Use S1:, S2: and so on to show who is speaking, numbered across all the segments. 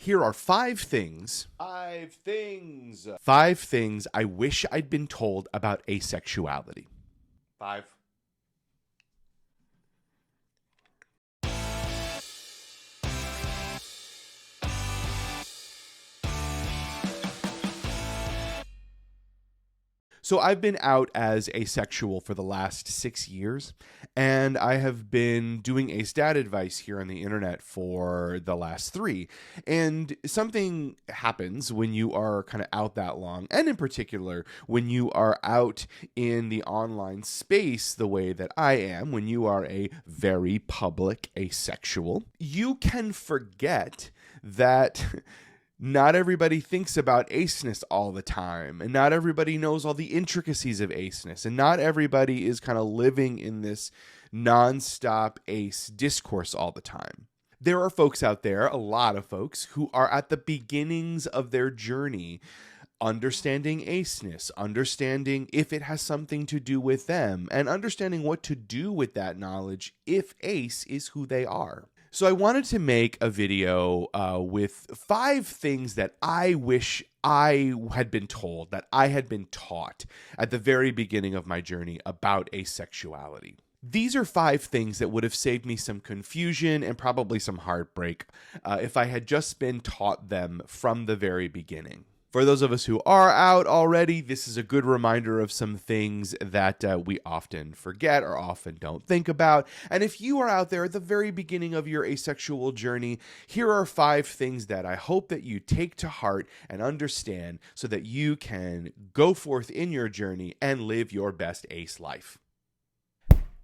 S1: Here are five things I wish I'd been told about asexuality. Five. So I've been out as asexual for the last 6 years, and I have been doing astat advice here on the internet for the last 3. And something happens when you are kind of out that long, and in particular, when you are out in the online space the way that I am, when you are a very public asexual, you can forget that not everybody thinks about aceness all the time, and not everybody knows all the intricacies of aceness, and not everybody is kind of living in this nonstop ace discourse all the time. There are folks out there, a lot of folks, who are at the beginnings of their journey, understanding aceness, understanding if it has something to do with them, and understanding what to do with that knowledge if ace is who they are. So I wanted to make a video with 5 things that I wish I had been told, that I had been taught at the very beginning of my journey about asexuality. These are 5 things that would have saved me some confusion and probably some heartbreak if I had just been taught them from the very beginning. For those of us who are out already, this is a good reminder of some things that we often forget or often don't think about. And if you are out there at the very beginning of your asexual journey, here are 5 things that I hope that you take to heart and understand so that you can go forth in your journey and live your best ace life.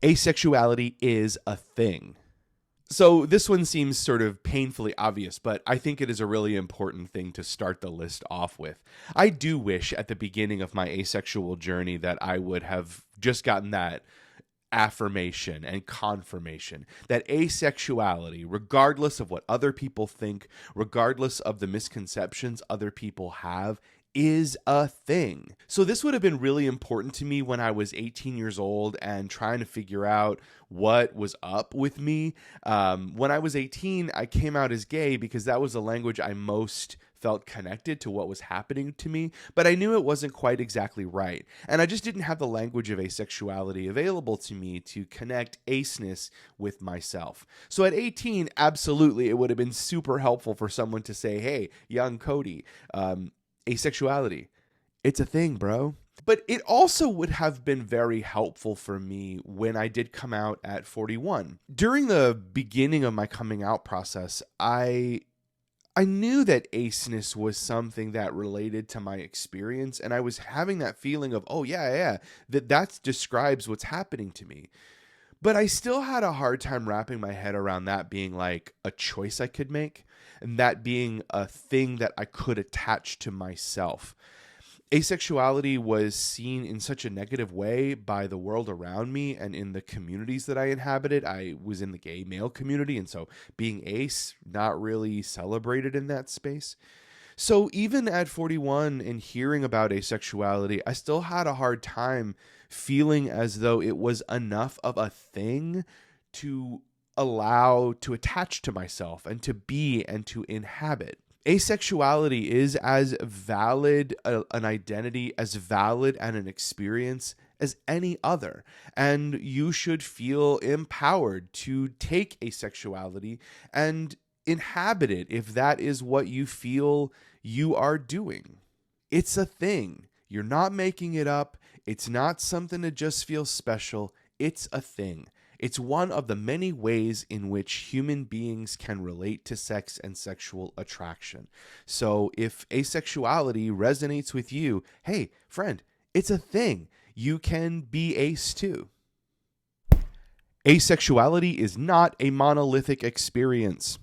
S1: Asexuality is a thing. So this one seems sort of painfully obvious, but I think it is a really important thing to start the list off with. I do wish at the beginning of my asexual journey that I would have just gotten that affirmation and confirmation that asexuality, regardless of what other people think, regardless of the misconceptions other people have, is a thing. So this would have been really important to me when I was 18 years old and trying to figure out what was up with me. When I was 18, I came out as gay because that was the language I most felt connected to what was happening to me, but I knew it wasn't quite exactly right. And I just didn't have the language of asexuality available to me to connect aceness with myself. So at 18, absolutely, it would have been super helpful for someone to say, hey, young Cody, asexuality, it's a thing, bro. But it also would have been very helpful for me when I did come out at 41. During the beginning of my coming out process, I knew that aceness was something that related to my experience, and I was having that feeling of, oh yeah, that describes what's happening to me. But I still had a hard time wrapping my head around that being like a choice I could make, and that being a thing that I could attach to myself. Asexuality was seen in such a negative way by the world around me and in the communities that I inhabited. I was in the gay male community, and so being ace, not really celebrated in that space. So even at 41 and hearing about asexuality, I still had a hard time feeling as though it was enough of a thing to allow to attach to myself and to be and to inhabit. Asexuality is as valid an identity, as valid and an experience as any other. And you should feel empowered to take asexuality and inhabit it if that is what you feel you are doing. It's a thing. You're not making it up. It's not something to just feel special. It's a thing. It's one of the many ways in which human beings can relate to sex and sexual attraction. So if asexuality resonates with you, hey, friend, it's a thing. You can be ace too. Asexuality is not a monolithic experience.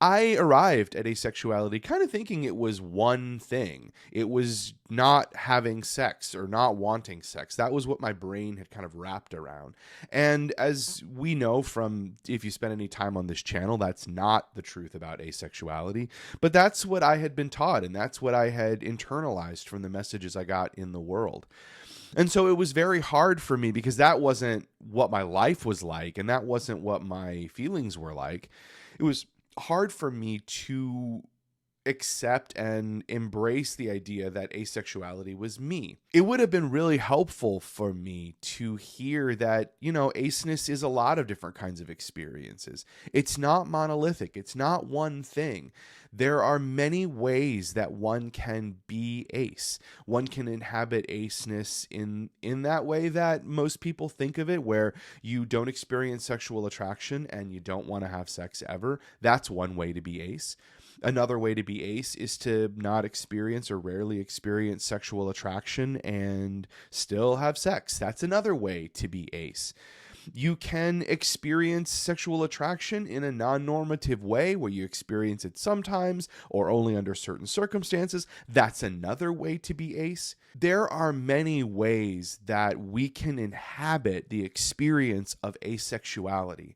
S1: I arrived at asexuality kind of thinking it was one thing. It was not having sex or not wanting sex. That was what my brain had kind of wrapped around. And as we know from, if you spend any time on this channel, that's not the truth about asexuality. But that's what I had been taught, and that's what I had internalized from the messages I got in the world. And so it was very hard for me because that wasn't what my life was like, and that wasn't what my feelings were like. It was hard for me to accept and embrace the idea that asexuality was me. It would have been really helpful for me to hear that, aceness is a lot of different kinds of experiences. It's not monolithic. It's not one thing. There are many ways that one can be ace. One can inhabit aceness in that way that most people think of it, where you don't experience sexual attraction and you don't want to have sex ever. That's one way to be ace. Another way to be ace is to not experience or rarely experience sexual attraction and still have sex. That's another way to be ace. You can experience sexual attraction in a non-normative way where you experience it sometimes or only under certain circumstances. That's another way to be ace. There are many ways that we can inhabit the experience of asexuality.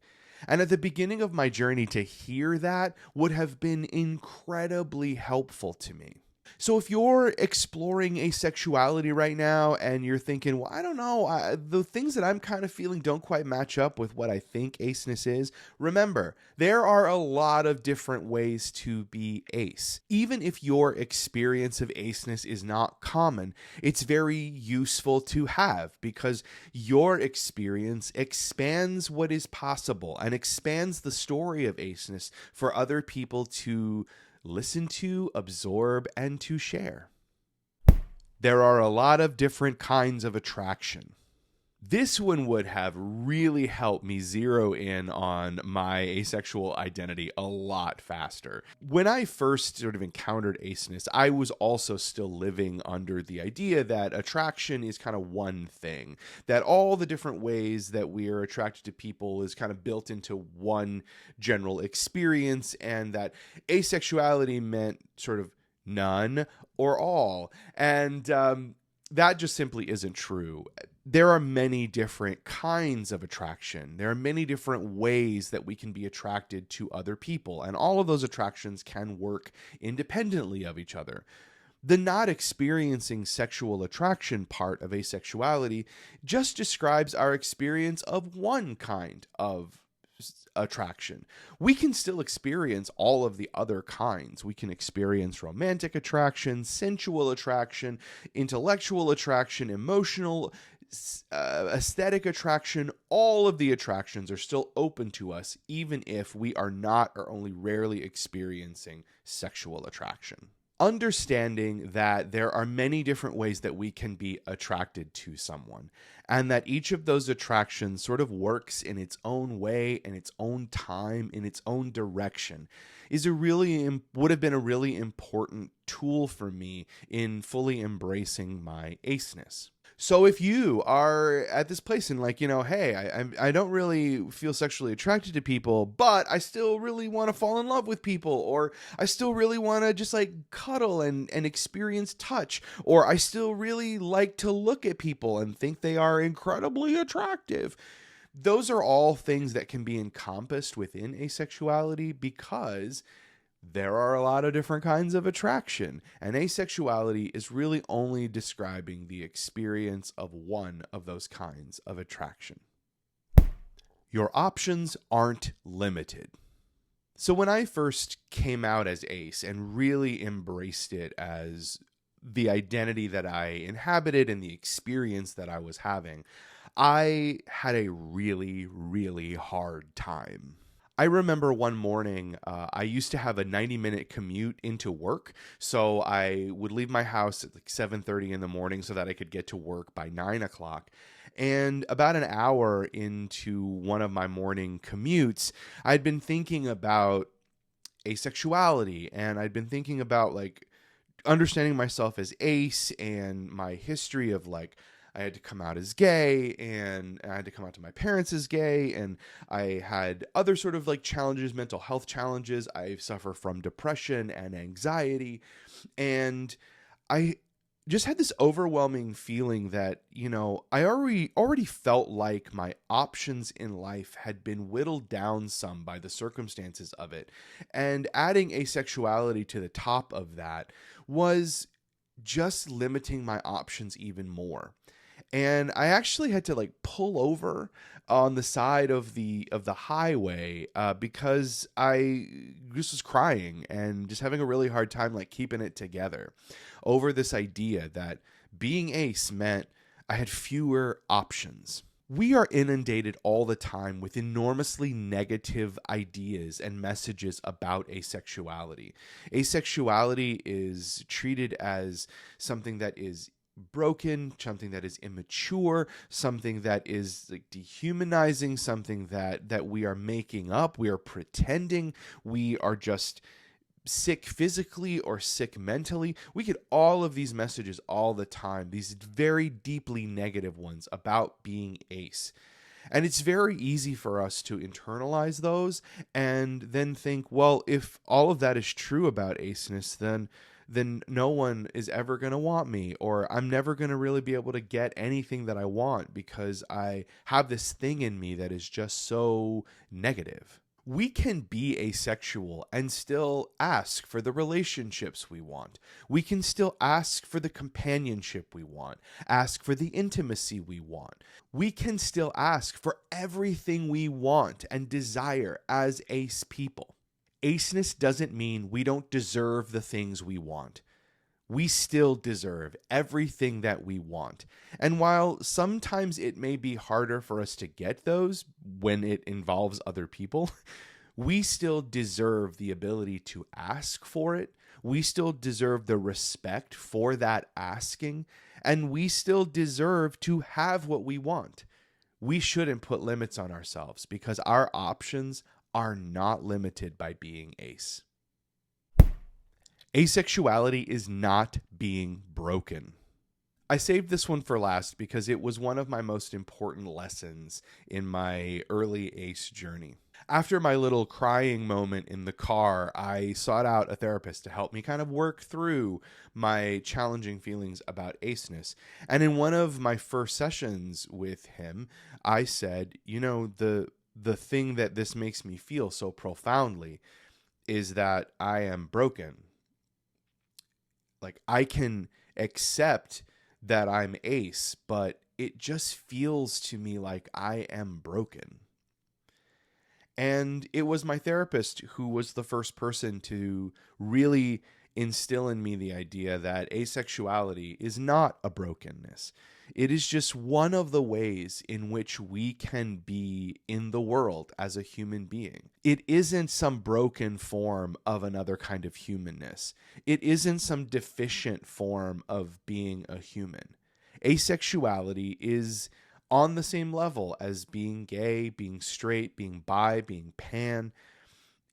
S1: And at the beginning of my journey, to hear that would have been incredibly helpful to me. So if you're exploring asexuality right now and you're thinking, well, I don't know, the things that I'm kind of feeling don't quite match up with what I think aceness is, remember, there are a lot of different ways to be ace. Even if your experience of aceness is not common, it's very useful to have because your experience expands what is possible and expands the story of aceness for other people to listen to, absorb, and to share. There are a lot of different kinds of attraction. This one would have really helped me zero in on my asexual identity a lot faster. When I first sort of encountered aceness, I was also still living under the idea that attraction is kind of one thing, that all the different ways that we are attracted to people is kind of built into one general experience, and that asexuality meant sort of none or all. And that just simply isn't true. There are many different kinds of attraction. There are many different ways that we can be attracted to other people, and all of those attractions can work independently of each other. The not experiencing sexual attraction part of asexuality just describes our experience of one kind of attraction. We can still experience all of the other kinds. We can experience romantic attraction, sensual attraction, intellectual attraction, emotional, aesthetic attraction. All of the attractions are still open to us, even if we are not or only rarely experiencing sexual attraction. Understanding that there are many different ways that we can be attracted to someone, and that each of those attractions sort of works in its own way, in its own time, in its own direction, would have been a really important tool for me in fully embracing my aceness. So if you are at this place and hey, I don't really feel sexually attracted to people, but I still really want to fall in love with people, or I still really want to just cuddle and experience touch, or I still really like to look at people and think they are incredibly attractive. Those are all things that can be encompassed within asexuality because there are a lot of different kinds of attraction, and asexuality is really only describing the experience of one of those kinds of attraction. Your options aren't limited. So when I first came out as ace and really embraced it as the identity that I inhabited and the experience that I was having, I had a really, really hard time. I remember one morning, I used to have a 90-minute commute into work, so I would leave my house at 7:30 in the morning so that I could get to work by 9 o'clock. And about an hour into one of my morning commutes, I'd been thinking about asexuality, and I'd been thinking about understanding myself as ace and my history of I had to come out as gay, and I had to come out to my parents as gay, and I had other sort of challenges, mental health challenges. I suffer from depression and anxiety, and I just had this overwhelming feeling that, I already felt like my options in life had been whittled down some by the circumstances of it, and adding asexuality to the top of that was just limiting my options even more. And I actually had to like pull over on the side of the highway because I just was crying and just having a really hard time like keeping it together over this idea that being ace meant I had fewer options. We are inundated all the time with enormously negative ideas and messages about asexuality. Asexuality is treated as something that is broken, something that is immature, something that is like dehumanizing, something that we are making up, we are pretending, we are just sick physically or sick mentally. We get all of these messages all the time, these very deeply negative ones about being ace. And it's very easy for us to internalize those and then think, well, if all of that is true about aceness, then no one is ever going to want me, or I'm never going to really be able to get anything that I want because I have this thing in me that is just so negative. We can be asexual and still ask for the relationships we want. We can still ask for the companionship we want, ask for the intimacy we want. We can still ask for everything we want and desire as ace people. Aceness doesn't mean we don't deserve the things we want. We still deserve everything that we want. And while sometimes it may be harder for us to get those when it involves other people, we still deserve the ability to ask for it. We still deserve the respect for that asking. And we still deserve to have what we want. We shouldn't put limits on ourselves because our options are not limited by being ace. Asexuality is not being broken. I saved this one for last because it was one of my most important lessons in my early ace journey. After my little crying moment in the car, I sought out a therapist to help me kind of work through my challenging feelings about aceness. And in one of my first sessions with him, I said, the thing that this makes me feel so profoundly is that I am broken. Like, I can accept that I'm ace, but it just feels to me like I am broken. And it was my therapist who was the first person to really instill in me the idea that asexuality is not a brokenness. It is just one of the ways in which we can be in the world as a human being. It isn't some broken form of another kind of humanness. It isn't some deficient form of being a human. Asexuality is on the same level as being gay, being straight, being bi, being pan.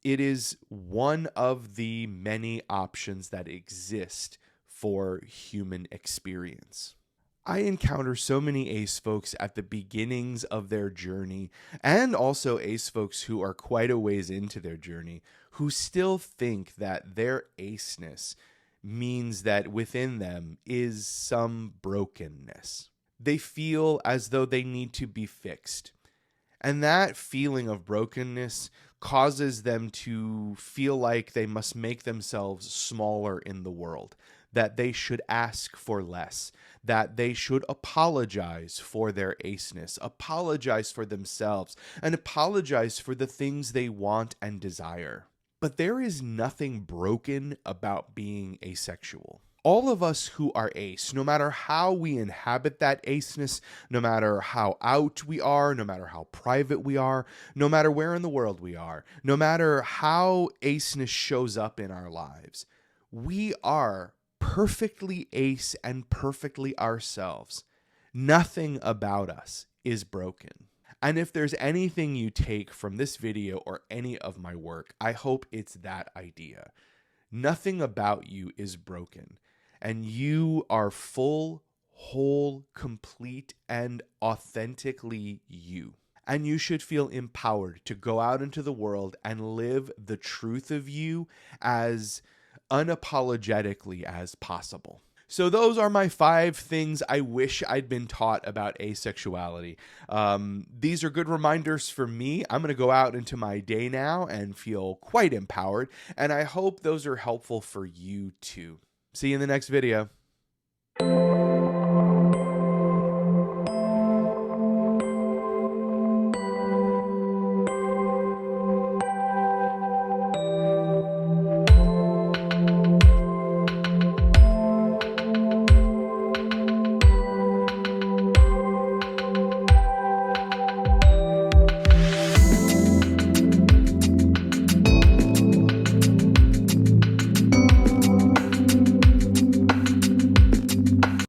S1: It is one of the many options that exist for human experience. I encounter so many ace folks at the beginnings of their journey, and also ace folks who are quite a ways into their journey, who still think that their aceness means that within them is some brokenness. They feel as though they need to be fixed. And that feeling of brokenness causes them to feel like they must make themselves smaller in the world, that they should ask for less, that they should apologize for their aceness, apologize for themselves, and apologize for the things they want and desire. But there is nothing broken about being asexual. All of us who are ace, no matter how we inhabit that aceness, no matter how out we are, no matter how private we are, no matter where in the world we are, no matter how aceness shows up in our lives, we are perfectly ace and perfectly ourselves. Nothing about us is broken. And if there's anything you take from this video or any of my work, I hope it's that idea. Nothing about you is broken. And you are full, whole, complete, and authentically you. And you should feel empowered to go out into the world and live the truth of you as unapologetically as possible. So those are my 5 things I wish I'd been taught about asexuality. These are good reminders for me. I'm going to go out into my day now and feel quite empowered. And I hope those are helpful for you too. See you in the next video.